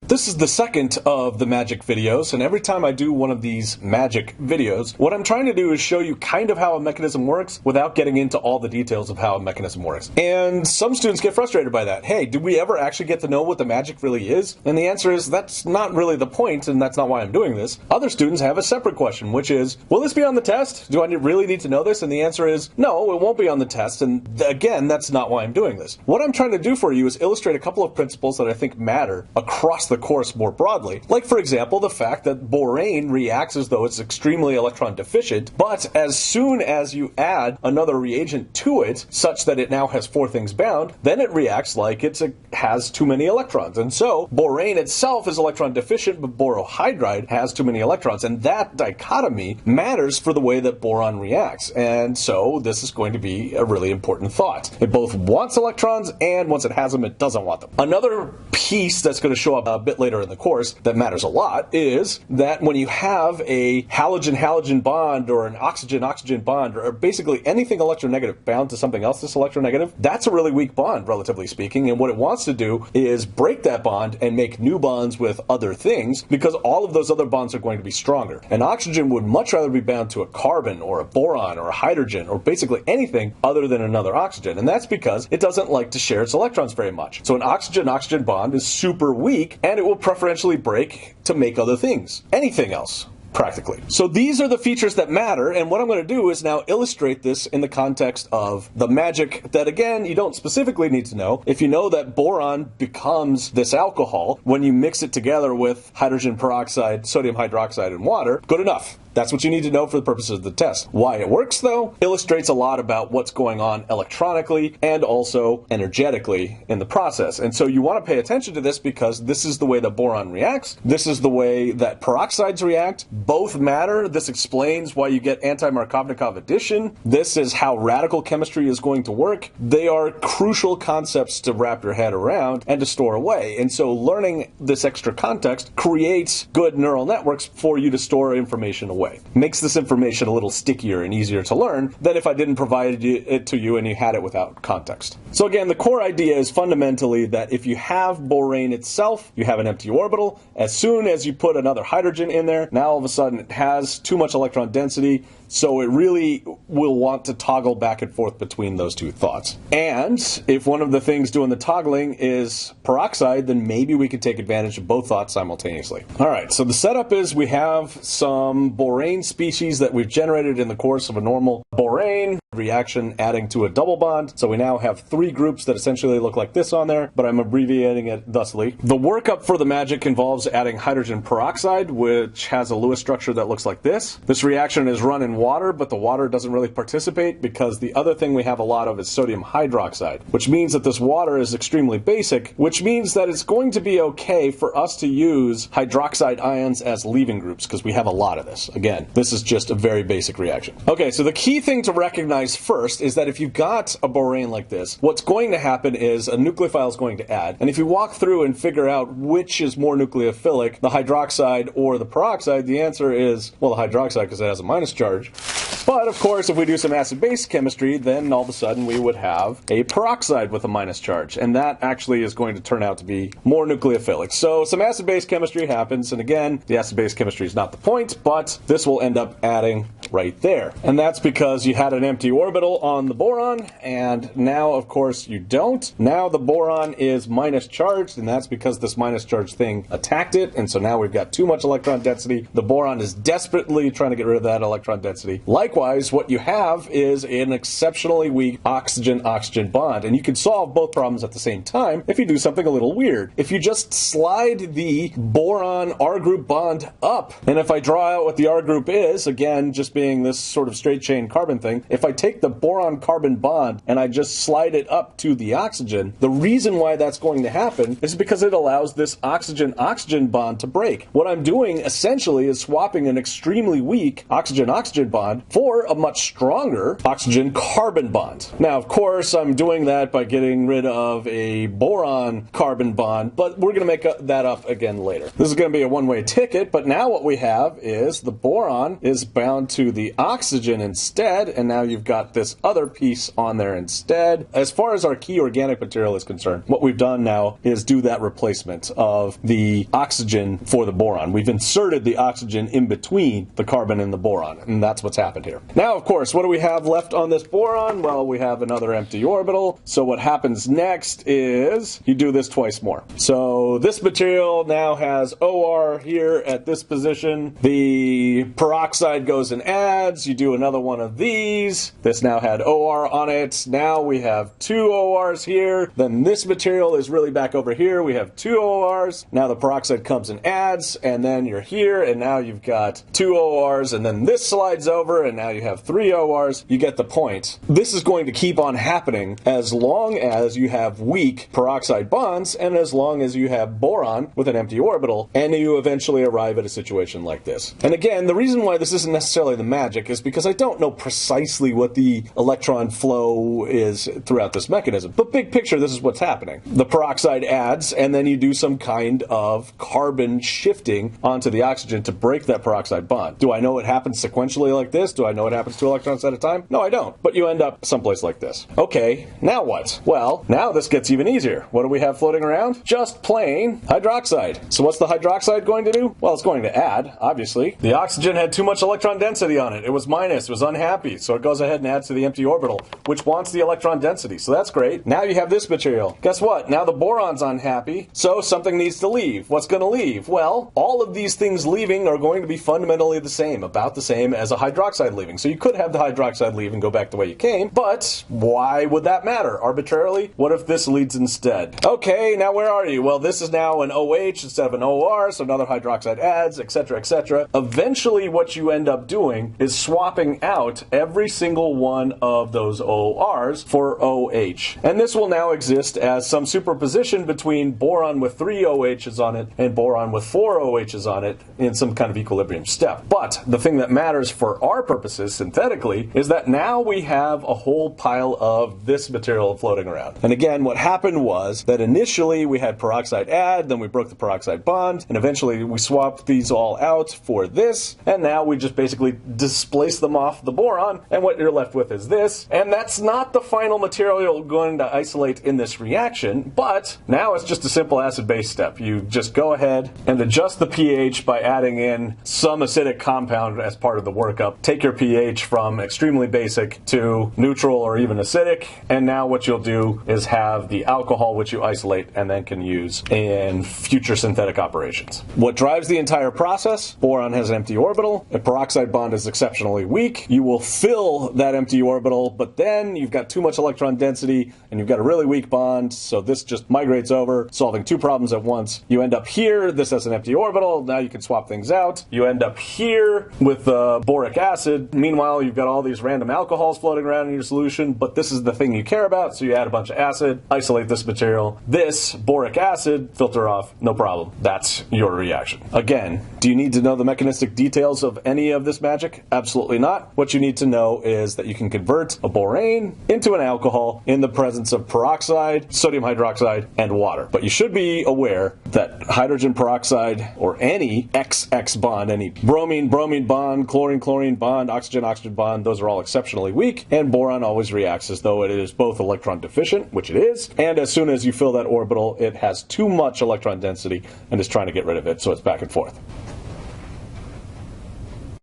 This is the second of the magic videos, and every time I do one of these magic videos, what I'm trying to do is show you kind of how a mechanism works without getting into all the details of how a mechanism works. And some students get frustrated by that. Hey, did we ever actually get to know what the magic really is? And the answer is that's not really the point, and that's not why I'm doing this. Other students have a separate question, which is, will this be on the test? Do I really need to know this? And the answer is, no, it won't be on the test, and again, that's not why I'm doing this. What I'm trying to do for you is illustrate a couple of principles that I think matter across the course more broadly. Like, for example, the fact that Borane reacts as though it's extremely electron deficient, but as soon as you add another reagent to it, such that it now has 4 things bound, then it reacts like it has too many electrons. And so, Borane itself is electron deficient, but borohydride has too many electrons. And that dichotomy matters for the way that boron reacts. And so, this is going to be a really important thought. It both wants electrons, and once it has them, it doesn't want them. Another piece that's going to show up a bit later in the course that matters a lot is that when you have a halogen-halogen bond or an oxygen-oxygen bond or basically anything electronegative bound to something else that's electronegative, that's a really weak bond, relatively speaking, and what it wants to do is break that bond and make new bonds with other things because all of those other bonds are going to be stronger. An oxygen would much rather be bound to a carbon or a boron or a hydrogen or basically anything other than another oxygen, and that's because it doesn't like to share its electrons very much. So an oxygen-oxygen bond is super weak, and it will preferentially break to make other things. Anything else, practically. So these are the features that matter, and what I'm going to do is now illustrate this in the context of the magic that, again, you don't specifically need to know. If you know that boron becomes this alcohol when you mix it together with hydrogen peroxide, sodium hydroxide, and water, good enough. That's what you need to know for the purposes of the test. Why it works, though, illustrates a lot about what's going on electronically and also energetically in the process. And so you want to pay attention to this because this is the way that boron reacts. This is the way that peroxides react. Both matter. This explains why you get anti-Markovnikov addition. This is how radical chemistry is going to work. They are crucial concepts to wrap your head around and to store away. And so learning this extra context creates good neural networks for you to store information away. Makes this information a little stickier and easier to learn than if I didn't provide it to you and you had it without context. So again, the core idea is fundamentally that if you have borane itself, you have an empty orbital. As soon as you put another hydrogen in there, now all of a sudden it has too much electron density, so it really will want to toggle back and forth between those two thoughts. And if one of the things doing the toggling is peroxide, then maybe we could take advantage of both thoughts simultaneously. All right, so the setup is we have some borane species that we've generated in the course of a normal borane reaction adding to a double bond. So we now have 3 groups that essentially look like this on there, but I'm abbreviating it thusly. The workup for the magic involves adding hydrogen peroxide, which has a Lewis structure that looks like this. This reaction is run in water, but the water doesn't really participate because the other thing we have a lot of is sodium hydroxide, which means that this water is extremely basic, which means that it's going to be okay for us to use hydroxide ions as leaving groups because we have a lot of this. Again, this is just a very basic reaction. Okay, so the key thing to recognize first is that if you've got a borane like this, what's going to happen is a nucleophile is going to add, and if you walk through and figure out which is more nucleophilic, the hydroxide or the peroxide, the answer is, well, the hydroxide because it has a minus charge. But of course, if we do some acid-base chemistry, then all of a sudden we would have a peroxide with a minus charge, and that actually is going to turn out to be more nucleophilic. So some acid-base chemistry happens, and again, the acid-base chemistry is not the point, but this will end up adding right there. And that's because you had an empty orbital on the boron, and now, of course, you don't. Now the boron is minus charged, and that's because this minus charge thing attacked it, and so now we've got too much electron density. The boron is desperately trying to get rid of that electron density. Likewise, what you have is an exceptionally weak oxygen-oxygen bond, and you can solve both problems at the same time if you do something a little weird. If you just slide the boron R group bond up, and if I draw out what the R group is, again, just being this sort of straight chain carbon thing, if I take the boron carbon bond and I just slide it up to the oxygen, the reason why that's going to happen is because it allows this oxygen-oxygen bond to break. What I'm doing essentially is swapping an extremely weak oxygen-oxygen bond for or a much stronger oxygen-carbon bond. Now, of course, I'm doing that by getting rid of a boron-carbon bond, but we're going to make that up again later. This is going to be a one-way ticket, but now what we have is the boron is bound to the oxygen instead, and now you've got this other piece on there instead. As far as our key organic material is concerned, what we've done now is do that replacement of the oxygen for the boron. We've inserted the oxygen in between the carbon and the boron, and that's what's happened here. Now, of course, what do we have left on this boron? Well, we have another empty orbital. So what happens next is you do this twice more. So this material now has OR here at this position. The peroxide goes and adds. You do another one of these. This now had OR on it. Now we have two ORs here. Then this material is really back over here. We have two ORs. Now the peroxide comes and adds, and then you're here, and now you've got two ORs, and then this slides over, and now you have three ORs. You get the point. This is going to keep on happening as long as you have weak peroxide bonds and as long as you have boron with an empty orbital, and you eventually arrive at a situation like this. And again, the reason why this isn't necessarily the magic is because I don't know precisely what the electron flow is throughout this mechanism. But big picture, this is what's happening. The peroxide adds, and then you do some kind of carbon shifting onto the oxygen to break that peroxide bond. Do I know it happens sequentially like this? Do I know it happens 2 electrons at a time? No, I don't. But you end up someplace like this. Okay, now what? Well, now this gets even easier. What do we have floating around? Just plain hydroxide. So what's the hydroxide going to do? Well, it's going to add, obviously. The oxygen had too much electron density on it. It was minus. It was unhappy. So it goes ahead and adds to the empty orbital, which wants the electron density. So that's great. Now you have this material. Guess what? Now the boron's unhappy. So something needs to leave. What's going to leave? Well, all of these things leaving are going to be fundamentally the same, about the same as a hydroxide leaving. So you could have the hydroxide leave and go back the way you came, but why would that matter? Arbitrarily? What if this leads instead? Okay, now where are you? Well, this is now an OH instead of an OR, so another hydroxide adds, etc., etc. Eventually, what you end up doing is swapping out every single one of those ORs for OH. And this will now exist as some superposition between boron with 3 OHs on it and boron with 4 OHs on it in some kind of equilibrium step. But the thing that matters for our purposes synthetically is that now we have a whole pile of this material floating around. And again, what happened was that initially we had peroxide add, then we broke the peroxide bond, and eventually we swapped these all out for this, and now we just basically displace them off the boron, and what you're left with is this. And that's not the final material you're going to isolate in this reaction, but now it's just a simple acid-base step. You just go ahead and adjust the pH by adding in some acidic compound as part of the workup. Take your pH from extremely basic to neutral or even acidic, and now what you'll do is have the alcohol which you isolate and then can use in future synthetic operations. What drives the entire process? Boron has an empty orbital. A peroxide bond is exceptionally weak. You will fill that empty orbital, but then you've got too much electron density and you've got a really weak bond, so this just migrates over, solving two problems at once. You end up here, this has an empty orbital, now you can swap things out. You end up here with boric acid. Meanwhile, you've got all these random alcohols floating around in your solution, but this is the thing you care about, so you add a bunch of acid, isolate this material. This boric acid, filter off, no problem. That's your reaction. Again, do you need to know the mechanistic details of any of this magic? Absolutely not. What you need to know is that you can convert a borane into an alcohol in the presence of peroxide, sodium hydroxide, and water. But you should be aware that hydrogen peroxide, or any XX bond, any bromine-bromine bond, chlorine-chlorine bond, oxygen-oxygen bond, those are all exceptionally weak, and boron always reacts as though it is both electron deficient, which it is, and as soon as you fill that orbital, it has too much electron density and is trying to get rid of it, so it's back and forth.